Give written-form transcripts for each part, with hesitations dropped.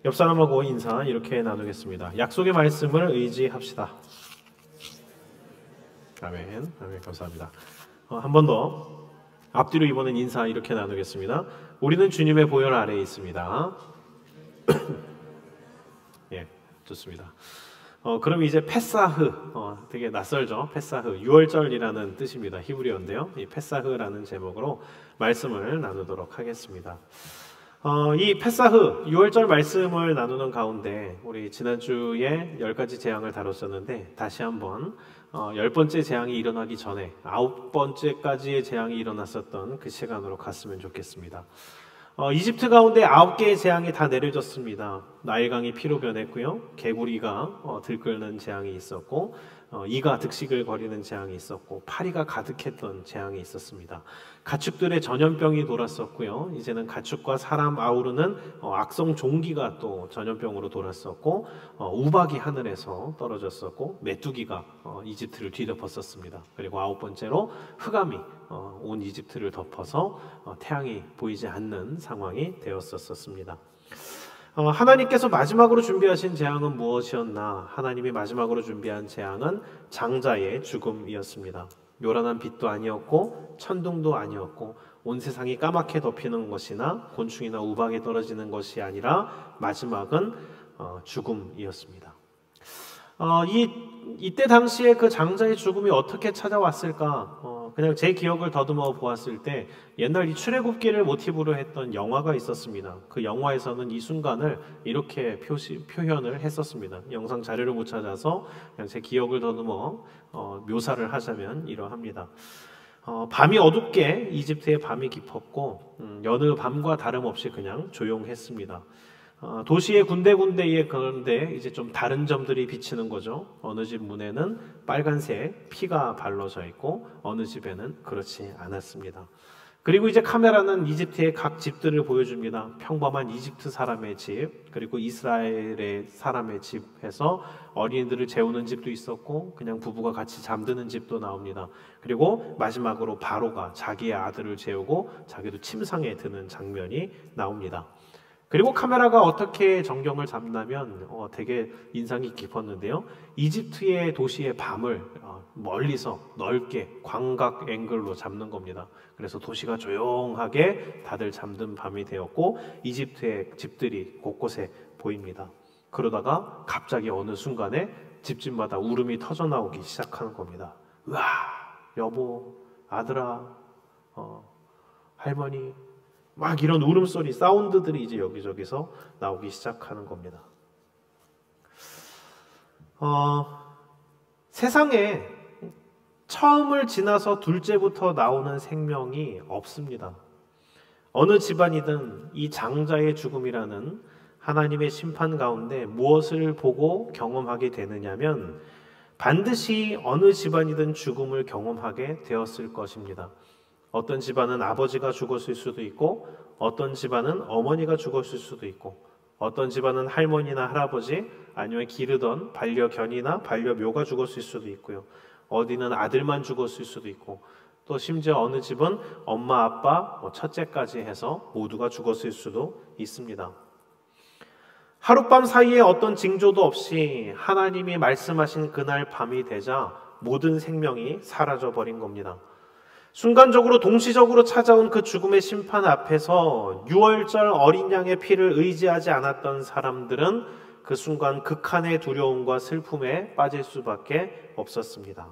옆 사람하고 인사 이렇게 나누겠습니다. 약속의 말씀을 의지합시다. 아멘. 아멘. 감사합니다. 한 번 더 앞뒤로 이번엔 인사 이렇게 나누겠습니다. 우리는 주님의 보혈 아래에 있습니다. 예, 좋습니다. 그럼 이제 페사흐, 되게 낯설죠? 페사흐, 유월절이라는 뜻입니다. 히브리어인데요. 이 페사흐라는 제목으로 말씀을 나누도록 하겠습니다. 이 페사흐, 유월절 말씀을 나누는 가운데 우리 지난주에 10가지 재앙을 다뤘었는데 다시 한번 10번째 재앙이 일어나기 전에 9번째까지의 재앙이 일어났었던 그 시간으로 갔으면 좋겠습니다. 이집트 가운데 9개의 재앙이 다 내려졌습니다. 나일강이 피로 변했고요. 개구리가 들끓는 재앙이 있었고, 이가 득식을 거리는 재앙이 있었고, 파리가 가득했던 재앙이 있었습니다. 가축들의 전염병이 돌았었고요. 이제는 가축과 사람 아우르는 악성 종기가 또 전염병으로 돌았었고, 우박이 하늘에서 떨어졌었고, 메뚜기가 이집트를 뒤덮었었습니다. 그리고 9번째로 흑암이 온 이집트를 덮어서 태양이 보이지 않는 상황이 되었었습니다. 하나님께서 마지막으로 준비하신 재앙은 무엇이었나? 하나님이 마지막으로 준비한 재앙은 장자의 죽음이었습니다. 요란한 빛도 아니었고 천둥도 아니었고 온 세상이 까맣게 덮이는 것이나 곤충이나 우박이 떨어지는 것이 아니라 마지막은 죽음이었습니다. 이때 당시에 그 장자의 죽음이 어떻게 찾아왔을까? 그냥 제 기억을 더듬어 보았을 때 옛날 이 출애굽기를 모티브로 했던 영화가 있었습니다. 그 영화에서는 이 순간을 이렇게 표현을 했었습니다. 영상 자료를 못 찾아서 그냥 제 기억을 더듬어 묘사를 하자면 이러합니다. 밤이 어둡게 이집트의 밤이 깊었고 여느 밤과 다름없이 그냥 조용했습니다. 도시의 군데군데에 그런데 이제 좀 다른 점들이 비치는 거죠. 어느 집 문에는 빨간색 피가 발라져 있고 어느 집에는 그렇지 않았습니다. 그리고 이제 카메라는 이집트의 각 집들을 보여줍니다. 평범한 이집트 사람의 집, 그리고 이스라엘의 사람의 집 해서 어린이들을 재우는 집도 있었고 그냥 부부가 같이 잠드는 집도 나옵니다. 그리고 마지막으로 바로가 자기의 아들을 재우고 자기도 침상에 드는 장면이 나옵니다. 그리고 카메라가 어떻게 정경을 잡냐면 되게 인상이 깊었는데요. 이집트의 도시의 밤을 멀리서 넓게 광각 앵글로 잡는 겁니다. 그래서 도시가 조용하게 다들 잠든 밤이 되었고 이집트의 집들이 곳곳에 보입니다. 그러다가 갑자기 어느 순간에 집집마다 울음이 터져나오기 시작하는 겁니다. 으아, 여보, 아들아, 할머니, 막 이런 울음소리, 사운드들이 이제 여기저기서 나오기 시작하는 겁니다. 세상에 처음을 지나서 둘째부터 나오는 생명이 없습니다. 어느 집안이든 이 장자의 죽음이라는 하나님의 심판 가운데 무엇을 보고 경험하게 되느냐면 반드시 어느 집안이든 죽음을 경험하게 되었을 것입니다. 어떤 집안은 아버지가 죽었을 수도 있고 어떤 집안은 어머니가 죽었을 수도 있고 어떤 집안은 할머니나 할아버지 아니면 기르던 반려견이나 반려묘가 죽었을 수도 있고요. 어디는 아들만 죽었을 수도 있고 또 심지어 어느 집은 엄마, 아빠, 첫째까지 해서 모두가 죽었을 수도 있습니다. 하룻밤 사이에 어떤 징조도 없이 하나님이 말씀하신 그날 밤이 되자 모든 생명이 사라져버린 겁니다. 순간적으로 동시적으로 찾아온 그 죽음의 심판 앞에서 유월절 어린 양의 피를 의지하지 않았던 사람들은 그 순간 극한의 두려움과 슬픔에 빠질 수밖에 없었습니다.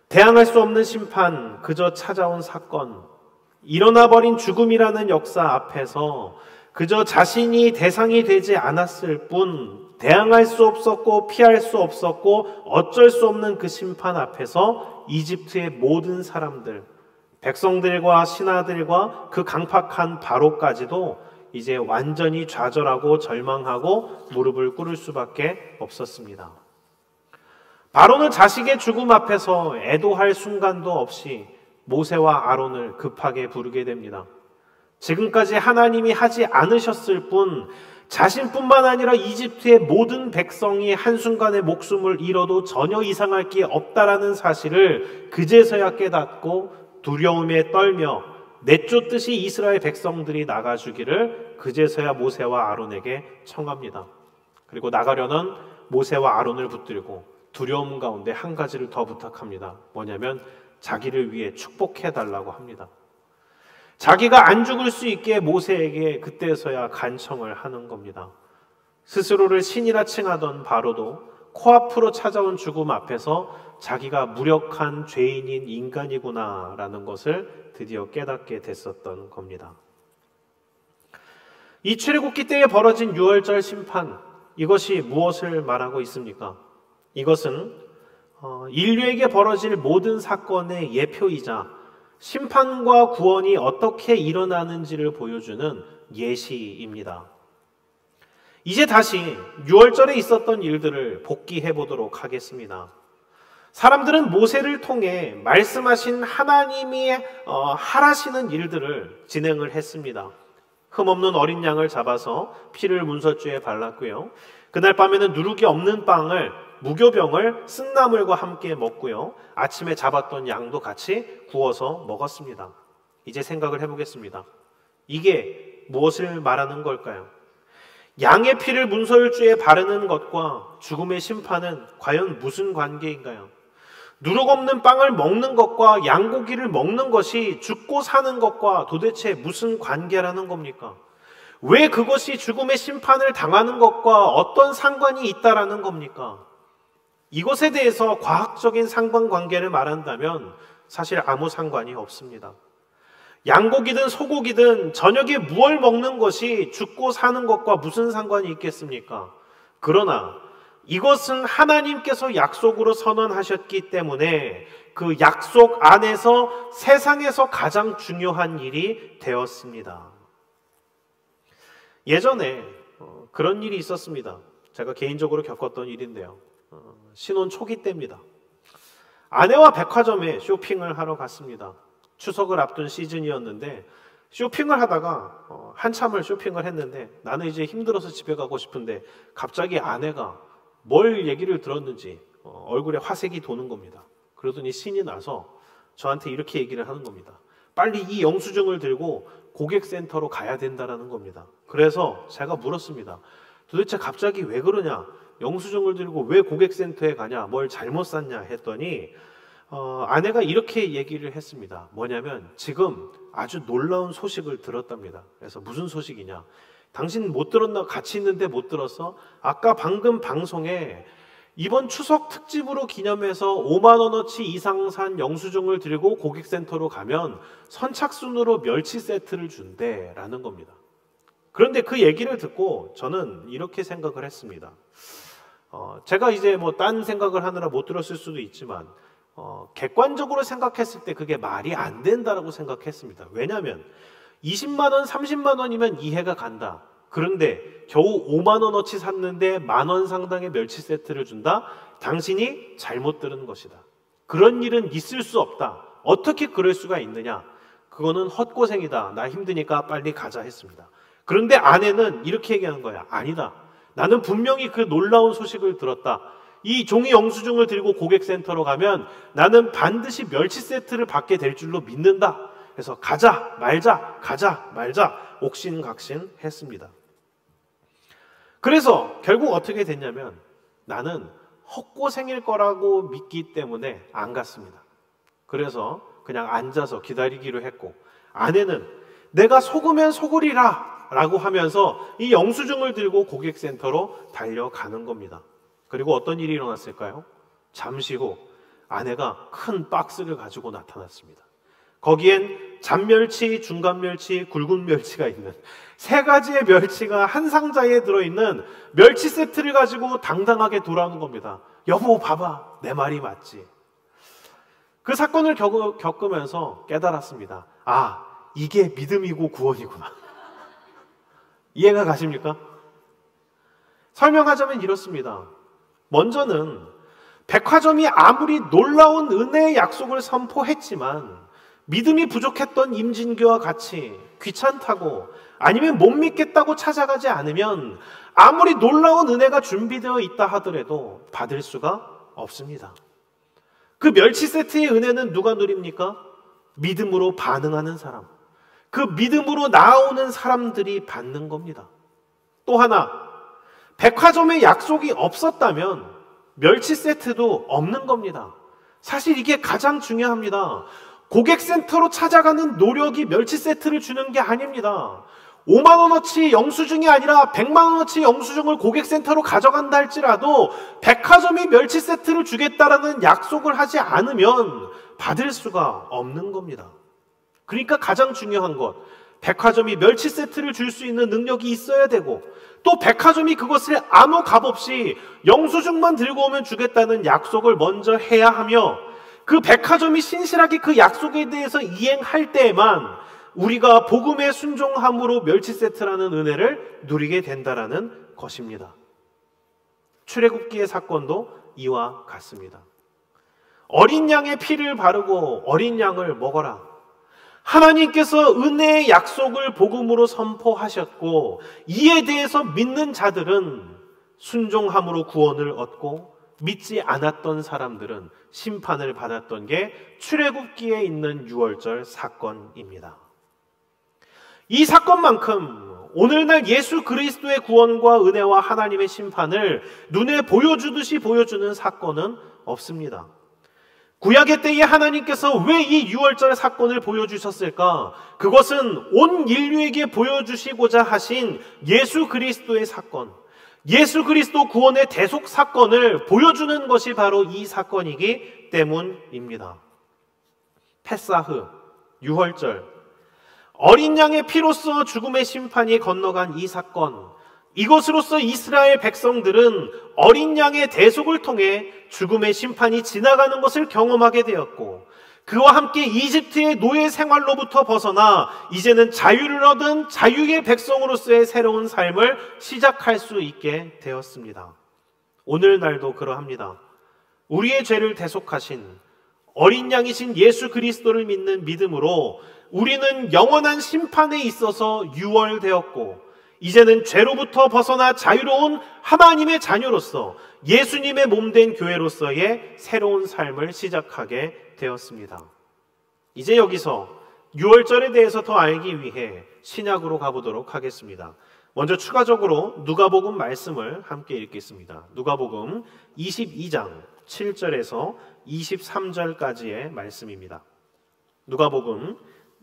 대항할 수 없는 심판, 그저 찾아온 사건, 일어나버린 죽음이라는 역사 앞에서 그저 자신이 대상이 되지 않았을 뿐 대항할 수 없었고 피할 수 없었고 어쩔 수 없는 그 심판 앞에서 이집트의 모든 사람들, 백성들과 신하들과 그 강팍한 바로까지도 이제 완전히 좌절하고 절망하고 무릎을 꿇을 수밖에 없었습니다. 바로는 자식의 죽음 앞에서 애도할 순간도 없이 모세와 아론을 급하게 부르게 됩니다. 지금까지 하나님이 하지 않으셨을 뿐 자신뿐만 아니라 이집트의 모든 백성이 한순간에 목숨을 잃어도 전혀 이상할 게 없다라는 사실을 그제서야 깨닫고 두려움에 떨며 내쫓듯이 이스라엘 백성들이 나가주기를 그제서야 모세와 아론에게 청합니다. 그리고 나가려는 모세와 아론을 붙들고 두려움 가운데 한 가지를 더 부탁합니다. 뭐냐면 자기를 위해 축복해달라고 합니다. 자기가 안 죽을 수 있게 모세에게 그때서야 간청을 하는 겁니다. 스스로를 신이라 칭하던 바로도 코앞으로 찾아온 죽음 앞에서 자기가 무력한 죄인인 인간이구나라는 것을 드디어 깨닫게 됐었던 겁니다. 이 출애굽기 때에 벌어진 유월절 심판, 이것이 무엇을 말하고 있습니까? 이것은 인류에게 벌어질 모든 사건의 예표이자 심판과 구원이 어떻게 일어나는지를 보여주는 예시입니다. 이제 다시 유월절에 있었던 일들을 복기해 보도록 하겠습니다. 사람들은 모세를 통해 말씀하신 하나님이 하라시는 일들을 진행을 했습니다. 흠없는 어린 양을 잡아서 피를 문설주에 발랐고요. 그날 밤에는 누룩이 없는 빵을 무교병을 쓴나물과 함께 먹고요. 아침에 잡았던 양도 같이 구워서 먹었습니다. 이제 생각을 해보겠습니다. 이게 무엇을 말하는 걸까요? 양의 피를 문설주에 바르는 것과 죽음의 심판은 과연 무슨 관계인가요? 누룩 없는 빵을 먹는 것과 양고기를 먹는 것이 죽고 사는 것과 도대체 무슨 관계라는 겁니까? 왜 그것이 죽음의 심판을 당하는 것과 어떤 상관이 있다라는 겁니까? 이것에 대해서 과학적인 상관관계를 말한다면 사실 아무 상관이 없습니다. 양고기든 소고기든 저녁에 무얼 먹는 것이 죽고 사는 것과 무슨 상관이 있겠습니까? 그러나 이것은 하나님께서 약속으로 선언하셨기 때문에 그 약속 안에서 세상에서 가장 중요한 일이 되었습니다. 예전에 그런 일이 있었습니다. 제가 개인적으로 겪었던 일인데요. 신혼 초기 때입니다. 아내와 백화점에 쇼핑을 하러 갔습니다. 추석을 앞둔 시즌이었는데 쇼핑을 하다가 한참을 쇼핑을 했는데 나는 이제 힘들어서 집에 가고 싶은데 갑자기 아내가 뭘 얘기를 들었는지 얼굴에 화색이 도는 겁니다. 그러더니 신이 나서 저한테 이렇게 얘기를 하는 겁니다. 빨리 이 영수증을 들고 고객센터로 가야 된다는 겁니다. 그래서 제가 물었습니다. 도대체 갑자기 왜 그러냐? 영수증을 들고 왜 고객센터에 가냐? 뭘 잘못 샀냐? 했더니 아내가 이렇게 얘기를 했습니다. 뭐냐면 지금 아주 놀라운 소식을 들었답니다. 그래서 무슨 소식이냐? 당신 못 들었나? 같이 있는데 못 들었어? 아까 방금 방송에 이번 추석 특집으로 기념해서 5만 원어치 이상 산 영수증을 들고 고객센터로 가면 선착순으로 멸치 세트를 준대라는 겁니다. 그런데 그 얘기를 듣고 저는 이렇게 생각을 했습니다. 제가 이제 뭐 딴 생각을 하느라 못 들었을 수도 있지만 객관적으로 생각했을 때 그게 말이 안 된다라고 생각했습니다. 왜냐하면 20만 원, 30만 원이면 이해가 간다. 그런데 겨우 5만 원어치 샀는데 10,000원 상당의 멸치 세트를 준다? 당신이 잘못 들은 것이다. 그런 일은 있을 수 없다. 어떻게 그럴 수가 있느냐? 그거는 헛고생이다. 나 힘드니까 빨리 가자 했습니다. 그런데 아내는 이렇게 얘기하는 거야. 아니다. 나는 분명히 그 놀라운 소식을 들었다. 이 종이 영수증을 들고 고객센터로 가면 나는 반드시 멸치 세트를 받게 될 줄로 믿는다. 그래서 가자 말자 가자 말자 옥신각신 했습니다. 그래서 결국 어떻게 됐냐면 나는 헛고생일 거라고 믿기 때문에 안 갔습니다. 그래서 그냥 앉아서 기다리기로 했고 아내는 내가 속으면 속으리라 라고 하면서 이 영수증을 들고 고객센터로 달려가는 겁니다. 그리고 어떤 일이 일어났을까요? 잠시 후 아내가 큰 박스를 가지고 나타났습니다. 거기엔 잔멸치, 중간멸치, 굵은 멸치가 있는 세 가지의 멸치가 한 상자에 들어있는 멸치 세트를 가지고 당당하게 돌아오는 겁니다. 여보 봐봐, 내 말이 맞지? 그 사건을 겪으면서 깨달았습니다. 아, 이게 믿음이고 구원이구나. 이해가 가십니까? 설명하자면 이렇습니다. 먼저는 백화점이 아무리 놀라운 은혜의 약속을 선포했지만 믿음이 부족했던 임진규와 같이 귀찮다고 아니면 못 믿겠다고 찾아가지 않으면 아무리 놀라운 은혜가 준비되어 있다 하더라도 받을 수가 없습니다. 그 멸치 세트의 은혜는 누가 누립니까? 믿음으로 반응하는 사람. 그 믿음으로 나아오는 사람들이 받는 겁니다. 또 하나, 백화점에 약속이 없었다면 멸치 세트도 없는 겁니다. 사실 이게 가장 중요합니다. 고객센터로 찾아가는 노력이 멸치 세트를 주는 게 아닙니다. 5만 원어치 영수증이 아니라 100만 원어치 영수증을 고객센터로 가져간다 할지라도 백화점이 멸치 세트를 주겠다라는 약속을 하지 않으면 받을 수가 없는 겁니다. 그러니까 가장 중요한 것, 백화점이 멸치 세트를 줄 수 있는 능력이 있어야 되고, 또 백화점이 그것을 아무 값 없이 영수증만 들고 오면 주겠다는 약속을 먼저 해야 하며, 그 백화점이 신실하게 그 약속에 대해서 이행할 때에만 우리가 복음의 순종함으로 멸치 세트라는 은혜를 누리게 된다라는 것입니다. 출애굽기의 사건도 이와 같습니다. 어린 양의 피를 바르고 어린 양을 먹어라. 하나님께서 은혜의 약속을 복음으로 선포하셨고, 이에 대해서 믿는 자들은 순종함으로 구원을 얻고, 믿지 않았던 사람들은 심판을 받았던 게 출애굽기에 있는 유월절 사건입니다. 이 사건만큼 오늘날 예수 그리스도의 구원과 은혜와 하나님의 심판을 눈에 보여주듯이 보여주는 사건은 없습니다. 구약의 때에 하나님께서 왜 이 유월절 사건을 보여주셨을까? 그것은 온 인류에게 보여주시고자 하신 예수 그리스도의 사건, 예수 그리스도 구원의 대속 사건을 보여주는 것이 바로 이 사건이기 때문입니다. 패사흐, 유월절, 어린 양의 피로써 죽음의 심판이 건너간 이 사건, 이것으로서 이스라엘 백성들은 어린 양의 대속을 통해 죽음의 심판이 지나가는 것을 경험하게 되었고, 그와 함께 이집트의 노예 생활로부터 벗어나 이제는 자유를 얻은 자유의 백성으로서의 새로운 삶을 시작할 수 있게 되었습니다. 오늘날도 그러합니다. 우리의 죄를 대속하신 어린 양이신 예수 그리스도를 믿는 믿음으로 우리는 영원한 심판에 있어서 유월되었고, 이제는 죄로부터 벗어나 자유로운 하나님의 자녀로서 예수님의 몸된 교회로서의 새로운 삶을 시작하게 되었습니다. 이제 여기서 유월절에 대해서 더 알기 위해 신약으로 가보도록 하겠습니다. 먼저 추가적으로 누가복음 말씀을 함께 읽겠습니다. 누가복음 22장 7절에서 23절까지의 말씀입니다. 누가복음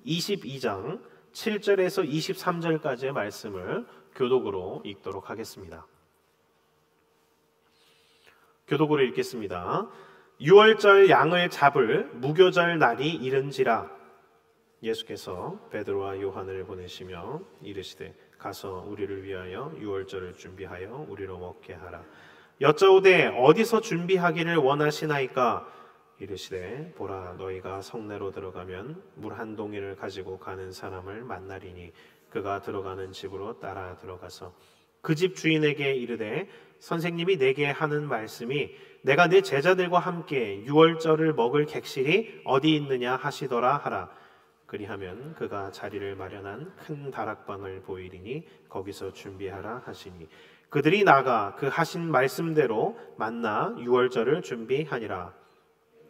22장 7절에서 23절까지의 말씀을 교독으로 읽도록 하겠습니다. 교독으로 읽겠습니다. 유월절 양을 잡을 무교절 날이 이른지라. 예수께서 베드로와 요한을 보내시며 이르시되 가서 우리를 위하여 유월절을 준비하여 우리로 먹게 하라. 여짜오되 어디서 준비하기를 원하시나이까? 이르시되 보라, 너희가 성내로 들어가면 물 한 동이를 가지고 가는 사람을 만나리니 그가 들어가는 집으로 따라 들어가서 그 집 주인에게 이르되 선생님이 내게 하는 말씀이 내가 내 제자들과 함께 유월절을 먹을 객실이 어디 있느냐 하시더라 하라. 그리하면 그가 자리를 마련한 큰 다락방을 보이리니 거기서 준비하라 하시니 그들이 나가 그 하신 말씀대로 만나 유월절을 준비하니라.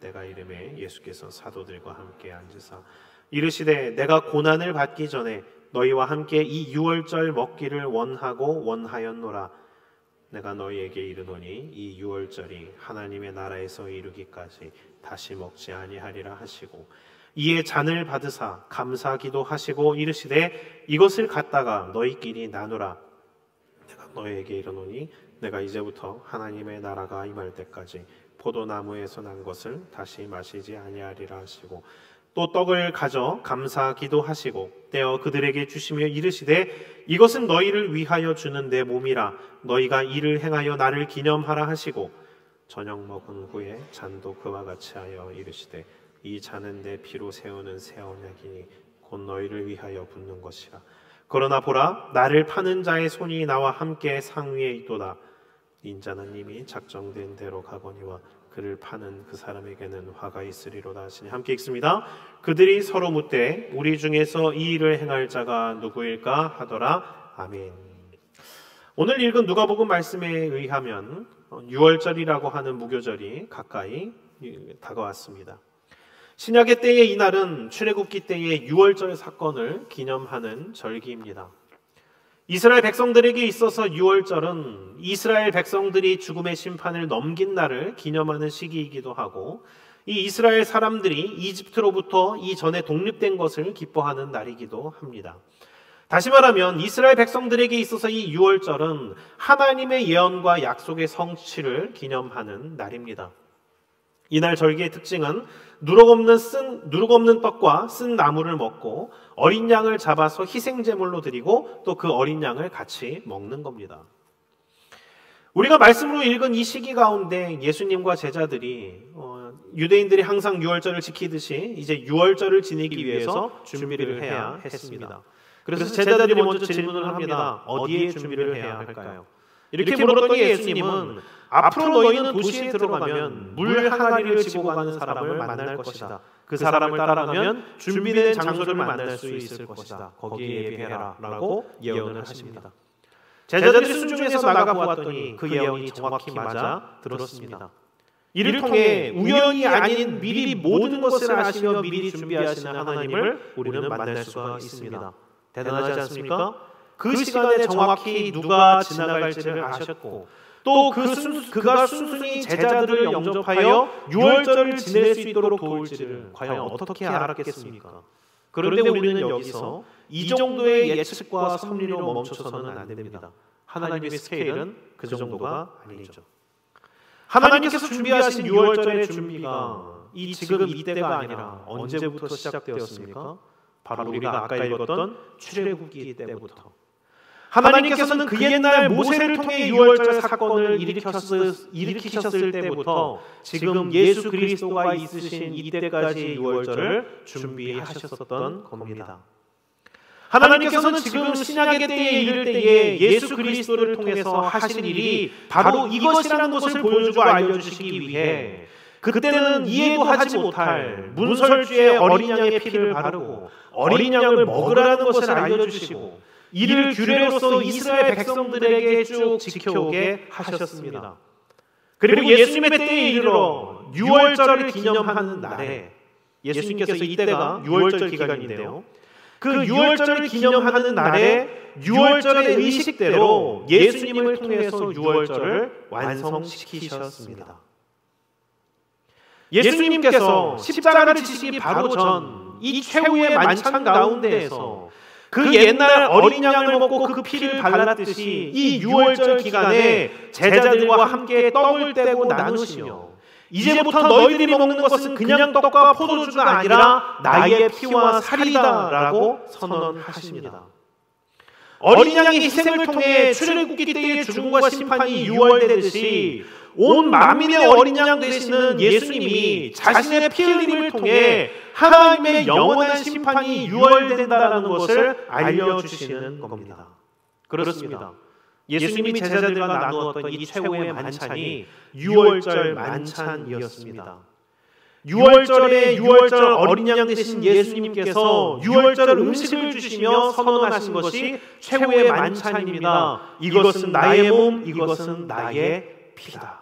내가 이름에 예수께서 사도들과 함께 앉으사 이르시되 내가 고난을 받기 전에 너희와 함께 이 유월절 먹기를 원하고 원하였노라. 내가 너희에게 이르노니 이 유월절이 하나님의 나라에서 이르기까지 다시 먹지 아니하리라 하시고 이에 잔을 받으사 감사기도 하시고 이르시되 이것을 갖다가 너희끼리 나누라. 내가 너희에게 이르노니 내가 이제부터 하나님의 나라가 임할 때까지 포도나무에서 난 것을 다시 마시지 아니하리라 하시고 또 떡을 가져 감사기도 하시고 떼어 그들에게 주시며 이르시되 이것은 너희를 위하여 주는 내 몸이라. 너희가 이를 행하여 나를 기념하라 하시고 저녁 먹은 후에 잔도 그와 같이 하여 이르시되 이 잔은 내 피로 세우는 새 언약이니 곧 너희를 위하여 붓는 것이라. 그러나 보라, 나를 파는 자의 손이 나와 함께 상위에 있도다. 인자는 이미 작정된 대로 가거니와 그를 파는 그 사람에게는 화가 있으리로다 하시니 함께 읽습니다. 그들이 서로 묻되 우리 중에서 이 일을 행할 자가 누구일까 하더라. 아멘. 오늘 읽은 누가복음 말씀에 의하면 유월절이라고 하는 무교절이 가까이 다가왔습니다. 신약의 때의 이날은 출애굽기 때의 유월절 사건을 기념하는 절기입니다. 이스라엘 백성들에게 있어서 유월절은 이스라엘 백성들이 죽음의 심판을 넘긴 날을 기념하는 시기이기도 하고, 이 이스라엘 사람들이 이집트로부터 이전에 독립된 것을 기뻐하는 날이기도 합니다. 다시 말하면 이스라엘 백성들에게 있어서 이 유월절은 하나님의 예언과 약속의 성취를 기념하는 날입니다. 이날 절기의 특징은 누룩 없는 떡과 쓴 나물을 먹고 어린 양을 잡아서 희생제물로 드리고 또 그 어린 양을 같이 먹는 겁니다. 우리가 말씀으로 읽은 이 시기 가운데 예수님과 제자들이 유대인들이 항상 유월절을 지키듯이 이제 유월절을 지내기 위해서 준비를 해야 했습니다. 그래서 제자들이 먼저 질문을 합니다. 어디에 준비를 해야 할까요? 이렇게 물었더니 예수님은 앞으로 너희는 도시에 들어가면 물 항아리를 지고 가는 사람을 만날 것이다. 그 사람을 따라가면 준비된 장소를 만날 수 있을 것이다. 거기에 예비해라 라고 예언을 하십니다. 제자들이 순종해서 나가 보았더니 그 예언이 정확히 맞아 들었습니다. 이를 통해 우연이 아닌 미리 모든 것을 아시며 미리 준비하시는 하나님을 우리는 만날 수가 있습니다. 대단하지 않습니까? 그 시간에 정확히 누가 지나갈지를 아셨고 또 그가 순순히 제자들을 영접하여 유월절을 지낼 수 있도록 도울지를 과연 어떻게 알았겠습니까? 그런데 우리는 여기서 이 정도의 예측과 섭리로 멈춰서는 안 됩니다. 하나님의 스케일은 그 정도가 아니죠. 하나님께서 준비하신 유월절의 준비가 지금 이때가 아니라 언제부터 시작되었습니까? 바로 우리가 아까 읽었던 출애굽기 때부터. 하나님께서는 그 옛날 모세를 통해 유월절 사건을 일으키셨을 때부터 지금 예수 그리스도가 있으신 이때까지 유월절을 준비하셨었던 겁니다. 하나님께서는 지금 신약의 때에 이를 때에 예수 그리스도를 통해서 하실 일이 바로 이것이라는 것을 보여주고 알려주시기 위해 그때는 이해도 하지 못할 문설주의 어린 양의 피를 바르고 어린 양을 먹으라는 것을 알려주시고 이를 규례로서 이스라엘 백성들에게 쭉 지켜오게 하셨습니다. 그리고 예수님의 때에 이르러 유월절을 기념하는 날에 예수님께서 이때가 유월절 기간인데요. 그 유월절을 기념하는 날에 유월절의 의식대로 예수님을 통해서 유월절을 완성시키셨습니다. 예수님께서 십자가를 지시기 바로 전 이 최후의 만찬 가운데에서 그 옛날 어린 양을 먹고 그 피를 발랐듯이 이 유월절 기간에 제자들과 함께 떡을 떼고 나누시며 이제부터 너희들이 먹는 것은 그냥 떡과 포도주가 아니라 나의 피와 살이다 라고 선언하십니다. 어린 양의 희생을 통해 출애굽기 때의 죽음과 심판이 유월되듯이 온 만민의 어린 양 되시는 예수님이 자신의 피 흘림을 통해 하나님의 영원한 심판이 유월된다는 것을 알려주시는 겁니다. 그렇습니다. 예수님이 제자들과 나누었던 이 최후의 만찬이 유월절 만찬이었습니다. 유월절 어린 양 되신 예수님께서 유월절 음식을 주시며 선언하신 것이 최후의 만찬입니다. 이것은 나의 몸, 이것은 나의 피다.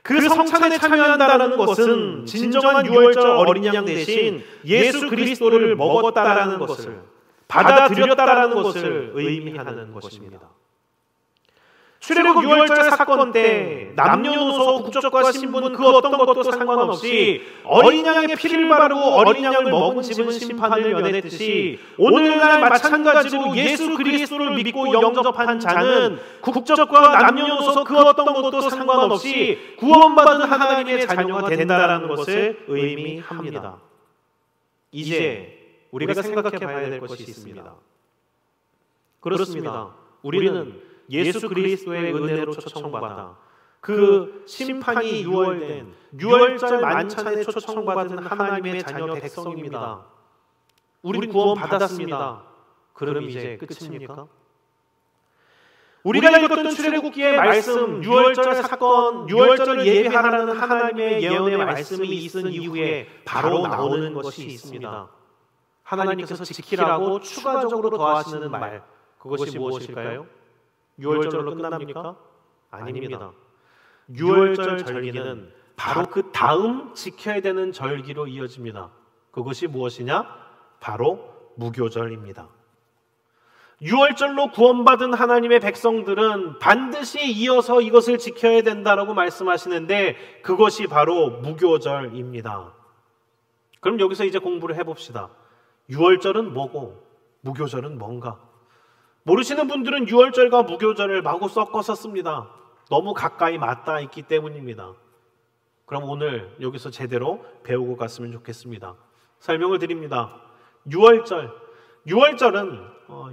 그 성찬에 참여한다는 것은 진정한 유월절 어린 양 대신 예수 그리스도를 먹었다라는 것을, 받아들였다라는 것을 의미하는 것입니다. 출애굽 유월절 사건 때 남녀노소 국적과 신분 그 어떤 것도 상관없이 어린 양의 피를 바르고 어린 양을 먹은 집은 심판을 면했듯이 오늘날 마찬가지로 예수 그리스도를 믿고 영접한 자는 국적과 남녀노소 그 어떤 것도 상관없이 구원받은 하나님의 자녀가 된다는 것을 의미합니다. 이제 우리가 생각해 봐야 될 것이 있습니다. 그렇습니다. 우리는 예수 그리스도의 은혜로 초청받아 그 심판이 유월된 유월절 만찬에 초청받은 하나님의 자녀 백성입니다. 우리는 구원 받았습니다. 그럼 이제 끝입니까? 우리가 읽었던 출애굽기의 말씀, 유월절 사건, 유월절 예배하라는 하나님의 예언의 말씀이 있은 이후에 바로 나오는 것이 있습니다. 하나님께서 지키라고 추가적으로 더하시는 말, 그것이 무엇일까요? 유월절로 끝납니까? 아닙니다. 유월절 절기는 바로 그 다음 지켜야 되는 절기로 이어집니다. 그것이 무엇이냐? 바로 무교절입니다. 유월절로 구원받은 하나님의 백성들은 반드시 이어서 이것을 지켜야 된다라고 말씀하시는데 그것이 바로 무교절입니다. 그럼 여기서 이제 공부를 해봅시다. 유월절은 뭐고 무교절은 뭔가? 모르시는 분들은 유월절과 무교절을 마구 섞어서 씁니다. 너무 가까이 맞닿아 있기 때문입니다. 그럼 오늘 여기서 제대로 배우고 갔으면 좋겠습니다. 설명을 드립니다. 유월절은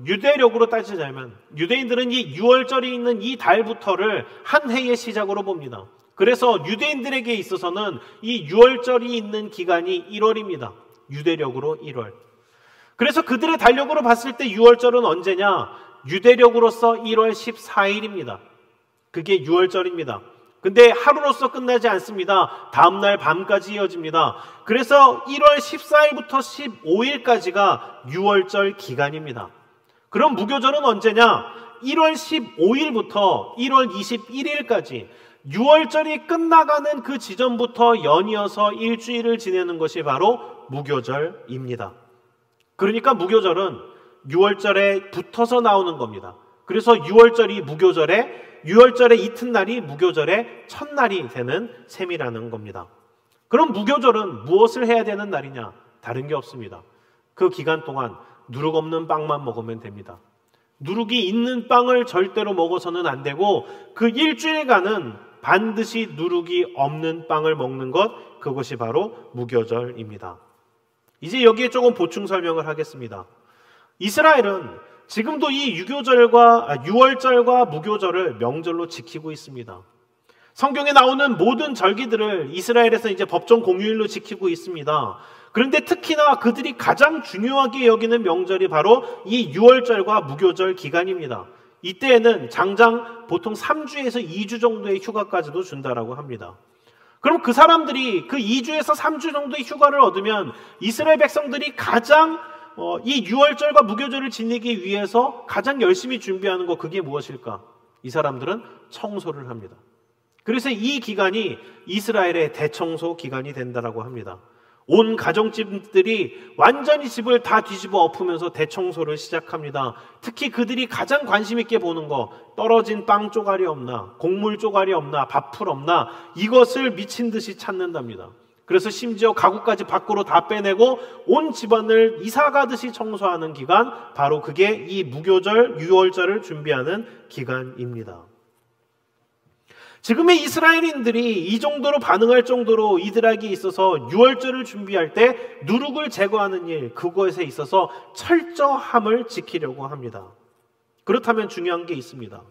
유대력으로 따지자면 유대인들은 이 유월절이 있는 이 달부터를 한 해의 시작으로 봅니다. 그래서 유대인들에게 있어서는 이 유월절이 있는 기간이 1월입니다. 유대력으로 1월. 그래서 그들의 달력으로 봤을 때 유월절은 언제냐? 유대력으로서 1월 14일입니다. 그게 유월절입니다. 근데 하루로서 끝나지 않습니다. 다음날 밤까지 이어집니다. 그래서 1월 14일부터 15일까지가 유월절 기간입니다. 그럼 무교절은 언제냐? 1월 15일부터 1월 21일까지 유월절이 끝나가는 그 지점부터 연이어서 일주일을 지내는 것이 바로 무교절입니다. 그러니까 무교절은 유월절에 붙어서 나오는 겁니다. 그래서 유월절이 유월절의 이튿날이 무교절의 첫날이 되는 셈이라는 겁니다. 그럼 무교절은 무엇을 해야 되는 날이냐? 다른 게 없습니다. 그 기간 동안 누룩 없는 빵만 먹으면 됩니다. 누룩이 있는 빵을 절대로 먹어서는 안 되고 그 일주일간은 반드시 누룩이 없는 빵을 먹는 것, 그것이 바로 무교절입니다. 이제 여기에 조금 보충 설명을 하겠습니다. 이스라엘은 지금도 이 유월절과 무교절을 명절로 지키고 있습니다. 성경에 나오는 모든 절기들을 이스라엘에서 이제 법정 공휴일로 지키고 있습니다. 그런데 특히나 그들이 가장 중요하게 여기는 명절이 바로 이 유월절과 무교절 기간입니다. 이때에는 장장 보통 3주에서 2주 정도의 휴가까지도 준다라고 합니다. 그럼 그 사람들이 그 2주에서 3주 정도의 휴가를 얻으면 이스라엘 백성들이 가장 이 유월절과 무교절을 지내기 위해서 가장 열심히 준비하는 것, 그게 무엇일까? 이 사람들은 청소를 합니다. 그래서 이 기간이 이스라엘의 대청소 기간이 된다라고 합니다. 온 가정집들이 완전히 집을 다 뒤집어 엎으면서 대청소를 시작합니다. 특히 그들이 가장 관심 있게 보는 거, 떨어진 빵 쪼가리 없나, 곡물 쪼가리 없나, 밥풀 없나, 이것을 미친 듯이 찾는답니다. 그래서 심지어 가구까지 밖으로 다 빼내고 온 집안을 이사 가듯이 청소하는 기간, 바로 그게 이 무교절, 유월절을 준비하는 기간입니다. 지금의 이스라엘인들이 이 정도로 반응할 정도로 이들에게 있어서 유월절을 준비할 때 누룩을 제거하는 일, 그것에 있어서 철저함을 지키려고 합니다. 그렇다면 중요한 게 있습니다.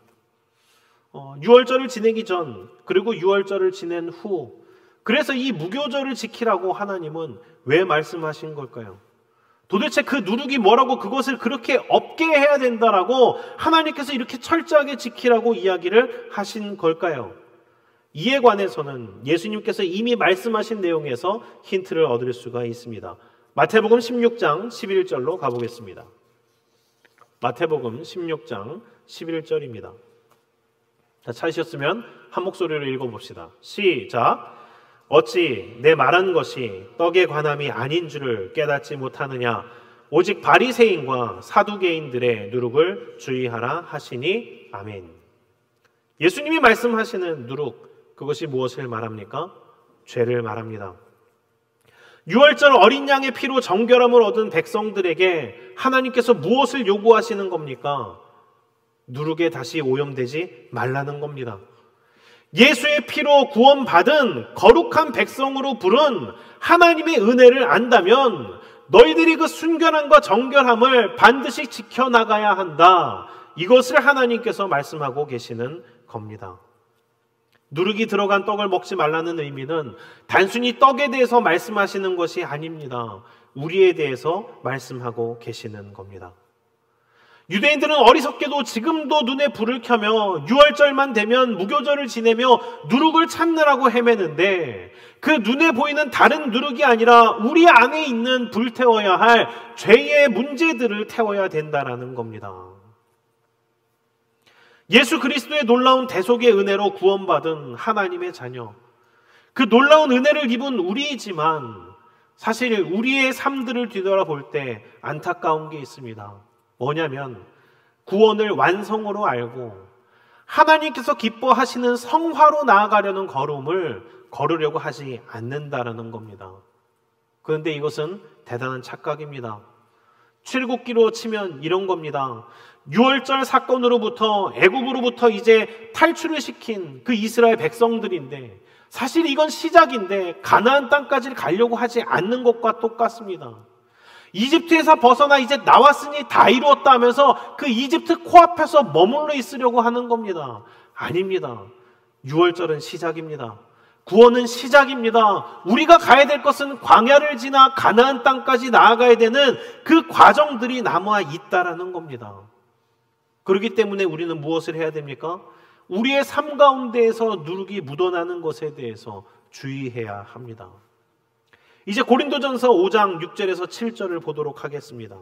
유월절을 지내기 전, 그리고 유월절을 지낸 후, 그래서 이 무교절을 지키라고 하나님은 왜 말씀하신 걸까요? 도대체 그 누룩이 뭐라고, 그것을 그렇게 없게 해야 된다라고 하나님께서 이렇게 철저하게 지키라고 이야기를 하신 걸까요? 이에 관해서는 예수님께서 이미 말씀하신 내용에서 힌트를 얻을 수가 있습니다. 마태복음 16장 11절로 가보겠습니다. 마태복음 16장 11절입니다. 자, 찾으셨으면 한 목소리로 읽어봅시다. 시작. 어찌 내 말한 것이 떡에 관함이 아닌 줄을 깨닫지 못하느냐? 오직 바리새인과 사두개인들의 누룩을 주의하라 하시니 아멘. 예수님이 말씀하시는 누룩, 그것이 무엇을 말합니까? 죄를 말합니다. 유월절 어린 양의 피로 정결함을 얻은 백성들에게 하나님께서 무엇을 요구하시는 겁니까? 누룩에 다시 오염되지 말라는 겁니다. 예수의 피로 구원받은 거룩한 백성으로 부른 하나님의 은혜를 안다면 너희들이 그 순결함과 정결함을 반드시 지켜나가야 한다. 이것을 하나님께서 말씀하고 계시는 겁니다. 누룩이 들어간 떡을 먹지 말라는 의미는 단순히 떡에 대해서 말씀하시는 것이 아닙니다. 우리에 대해서 말씀하고 계시는 겁니다. 유대인들은 어리석게도 지금도 눈에 불을 켜며 유월절만 되면 무교절을 지내며 누룩을 찾느라고 헤매는데, 그 눈에 보이는 다른 누룩이 아니라 우리 안에 있는 불태워야 할 죄의 문제들을 태워야 된다라는 겁니다. 예수 그리스도의 놀라운 대속의 은혜로 구원받은 하나님의 자녀, 그 놀라운 은혜를 입은 우리이지만 사실 우리의 삶들을 뒤돌아볼 때 안타까운 게 있습니다. 뭐냐면 구원을 완성으로 알고 하나님께서 기뻐하시는 성화로 나아가려는 걸음을 걸으려고 하지 않는다라는 겁니다. 그런데 이것은 대단한 착각입니다. 출애굽기로 치면 이런 겁니다. 6월절 사건으로부터 애굽으로부터 이제 탈출을 시킨 그 이스라엘 백성들인데 사실 이건 시작인데 가나안 땅까지 가려고 하지 않는 것과 똑같습니다. 이집트에서 벗어나 이제 나왔으니 다 이루었다 하면서 그 이집트 코앞에서 머물러 있으려고 하는 겁니다. 아닙니다. 6월절은 시작입니다. 구원은 시작입니다. 우리가 가야 될 것은 광야를 지나 가나안 땅까지 나아가야 되는 그 과정들이 남아 있다라는 겁니다. 그렇기 때문에 우리는 무엇을 해야 됩니까? 우리의 삶 가운데에서 누룩이 묻어나는 것에 대해서 주의해야 합니다. 이제 고린도전서 5장 6절에서 7절을 보도록 하겠습니다.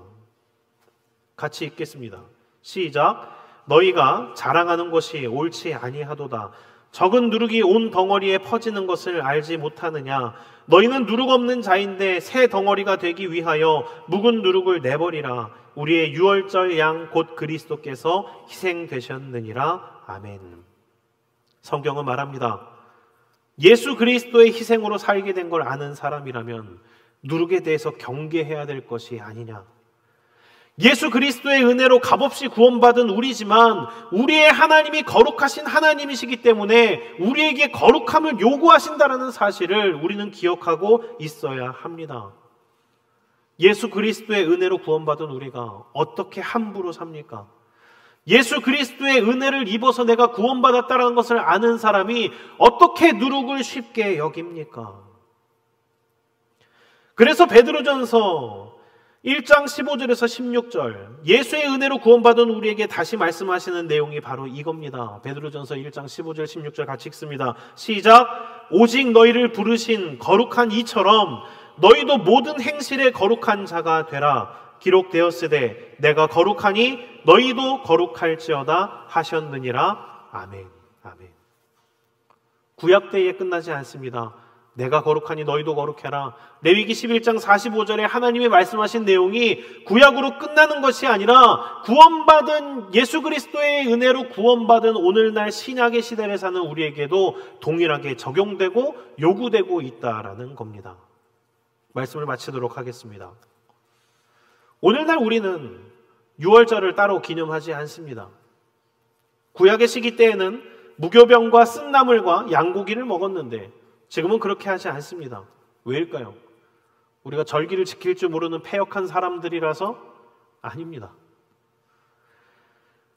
같이 읽겠습니다. 시작. 너희가 자랑하는 것이 옳지 아니하도다. 적은 누룩이 온 덩어리에 퍼지는 것을 알지 못하느냐. 너희는 누룩 없는 자인데 새 덩어리가 되기 위하여 묵은 누룩을 내버리라. 우리의 유월절 양 곧 그리스도께서 희생되셨느니라. 아멘. 성경은 말합니다. 예수 그리스도의 희생으로 살게 된 걸 아는 사람이라면 누룩에 대해서 경계해야 될 것이 아니냐. 예수 그리스도의 은혜로 값없이 구원받은 우리지만 우리의 하나님이 거룩하신 하나님이시기 때문에 우리에게 거룩함을 요구하신다는 사실을 우리는 기억하고 있어야 합니다. 예수 그리스도의 은혜로 구원받은 우리가 어떻게 함부로 삽니까? 예수 그리스도의 은혜를 입어서 내가 구원받았다는 것을 아는 사람이 어떻게 누룩을 쉽게 여깁니까? 그래서 베드로전서 1장 15절에서 16절 예수의 은혜로 구원받은 우리에게 다시 말씀하시는 내용이 바로 이겁니다. 베드로전서 1장 15절 16절 같이 읽습니다. 시작. 오직 너희를 부르신 거룩한 이처럼 너희도 모든 행실에 거룩한 자가 되라. 기록되었으되 내가 거룩하니 너희도 거룩할지어다 하셨느니라. 아멘. 아멘. 구약 때에 끝나지 않습니다. 내가 거룩하니 너희도 거룩해라. 레위기 11장 45절에 하나님이 말씀하신 내용이 구약으로 끝나는 것이 아니라 구원받은 예수 그리스도의 은혜로 구원받은 오늘날 신약의 시대를 사는 우리에게도 동일하게 적용되고 요구되고 있다라는 겁니다. 말씀을 마치도록 하겠습니다. 오늘날 우리는 유월절을 따로 기념하지 않습니다. 구약의 시기 때에는 무교병과 쓴나물과 양고기를 먹었는데 지금은 그렇게 하지 않습니다. 왜일까요? 우리가 절기를 지킬 줄 모르는 패역한 사람들이라서? 아닙니다.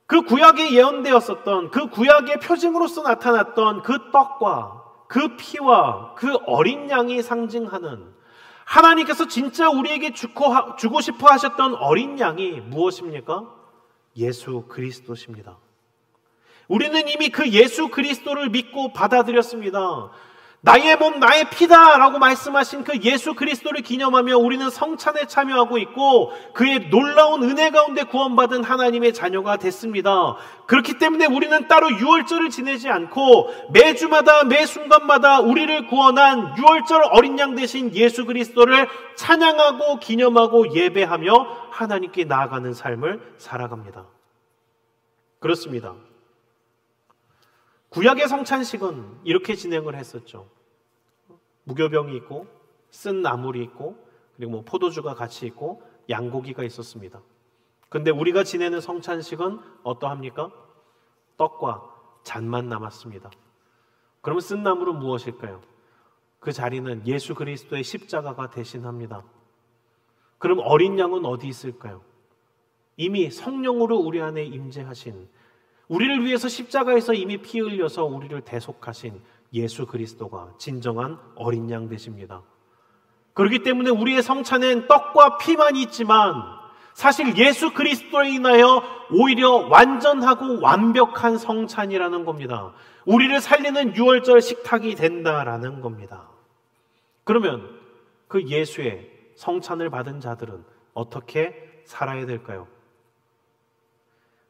그 구약에 예언되었었던 그 구약의 표징으로서 나타났던 그 떡과 그 피와 그 어린 양이 상징하는 하나님께서 진짜 우리에게 주고 싶어 하셨던 어린 양이 무엇입니까? 예수 그리스도십니다. 우리는 이미 그 예수 그리스도를 믿고 받아들였습니다. 나의 몸 나의 피다 라고 말씀하신 그 예수 그리스도를 기념하며 우리는 성찬에 참여하고 있고 그의 놀라운 은혜 가운데 구원받은 하나님의 자녀가 됐습니다. 그렇기 때문에 우리는 따로 유월절을 지내지 않고 매주마다 매 순간마다 우리를 구원한 유월절 어린 양 되신 예수 그리스도를 찬양하고 기념하고 예배하며 하나님께 나아가는 삶을 살아갑니다. 그렇습니다. 구약의 성찬식은 이렇게 진행을 했었죠. 무교병이 있고 쓴 나물이 있고 그리고 포도주가 같이 있고 양고기가 있었습니다. 근데 우리가 지내는 성찬식은 어떠합니까? 떡과 잔만 남았습니다. 그러면 쓴 나물은 무엇일까요? 그 자리는 예수 그리스도의 십자가가 대신합니다. 그럼 어린 양은 어디 있을까요? 이미 성령으로 우리 안에 임재하신 우리를 위해서 십자가에서 이미 피 흘려서 우리를 대속하신 예수 그리스도가 진정한 어린 양 되십니다. 그렇기 때문에 우리의 성찬엔 떡과 피만 있지만 사실 예수 그리스도에 인하여 오히려 완전하고 완벽한 성찬이라는 겁니다. 우리를 살리는 유월절 식탁이 된다라는 겁니다. 그러면 그 예수의 성찬을 받은 자들은 어떻게 살아야 될까요?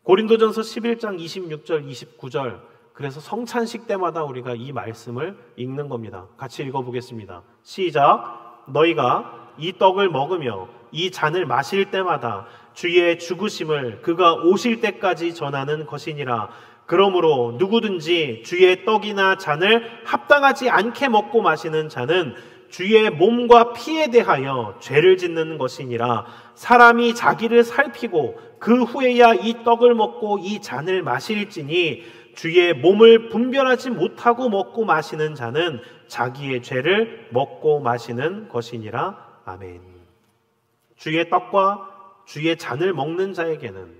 고린도전서 11장 26절 29절 그래서 성찬식 때마다 우리가 이 말씀을 읽는 겁니다. 같이 읽어보겠습니다. 시작. 너희가 이 떡을 먹으며 이 잔을 마실 때마다 주의 죽으심을 그가 오실 때까지 전하는 것이니라. 그러므로 누구든지 주의 떡이나 잔을 합당하지 않게 먹고 마시는 자는 주의 몸과 피에 대하여 죄를 짓는 것이니라. 사람이 자기를 살피고 그 후에야 이 떡을 먹고 이 잔을 마실지니 주의 몸을 분별하지 못하고 먹고 마시는 자는 자기의 죄를 먹고 마시는 것이니라. 아멘. 주의 떡과 주의 잔을 먹는 자에게는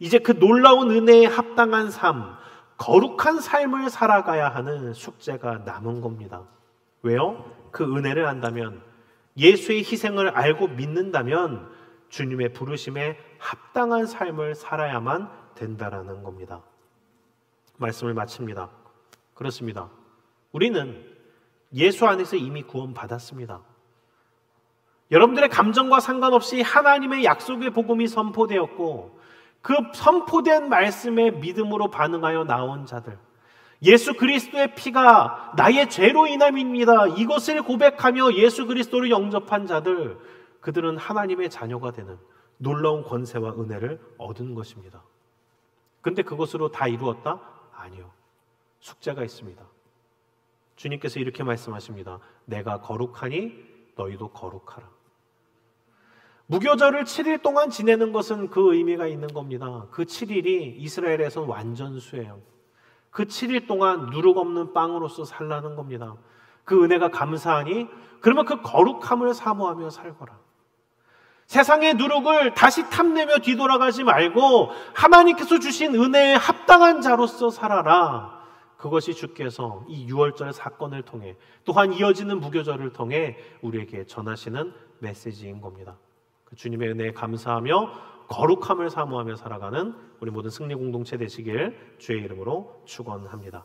이제 그 놀라운 은혜에 합당한 삶, 거룩한 삶을 살아가야 하는 숙제가 남은 겁니다. 왜요? 그 은혜를 안다면, 예수의 희생을 알고 믿는다면 주님의 부르심에 합당한 삶을 살아야만 된다라는 겁니다. 말씀을 마칩니다. 그렇습니다. 우리는 예수 안에서 이미 구원받았습니다. 여러분들의 감정과 상관없이 하나님의 약속의 복음이 선포되었고, 그 선포된 말씀에 믿음으로 반응하여 나온 자들, 예수 그리스도의 피가 나의 죄로 인함입니다, 이것을 고백하며 예수 그리스도를 영접한 자들, 그들은 하나님의 자녀가 되는 놀라운 권세와 은혜를 얻은 것입니다. 그런데 그것으로 다 이루었다? 아니요. 숙제가 있습니다. 주님께서 이렇게 말씀하십니다. 내가 거룩하니 너희도 거룩하라. 무교절을 7일 동안 지내는 것은 그 의미가 있는 겁니다. 그 7일이 이스라엘에서는 완전수예요. 그 7일 동안 누룩 없는 빵으로서 살라는 겁니다. 그 은혜가 감사하니 그러면 그 거룩함을 사모하며 살거라. 세상의 누룩을 다시 탐내며 뒤돌아가지 말고 하나님께서 주신 은혜에 합당한 자로서 살아라. 그것이 주께서 이 6월절 사건을 통해 또한 이어지는 무교절을 통해 우리에게 전하시는 메시지인 겁니다. 주님의 은혜에 감사하며 거룩함을 사모하며 살아가는 우리 모든 승리 공동체 되시길 주의 이름으로 축원합니다.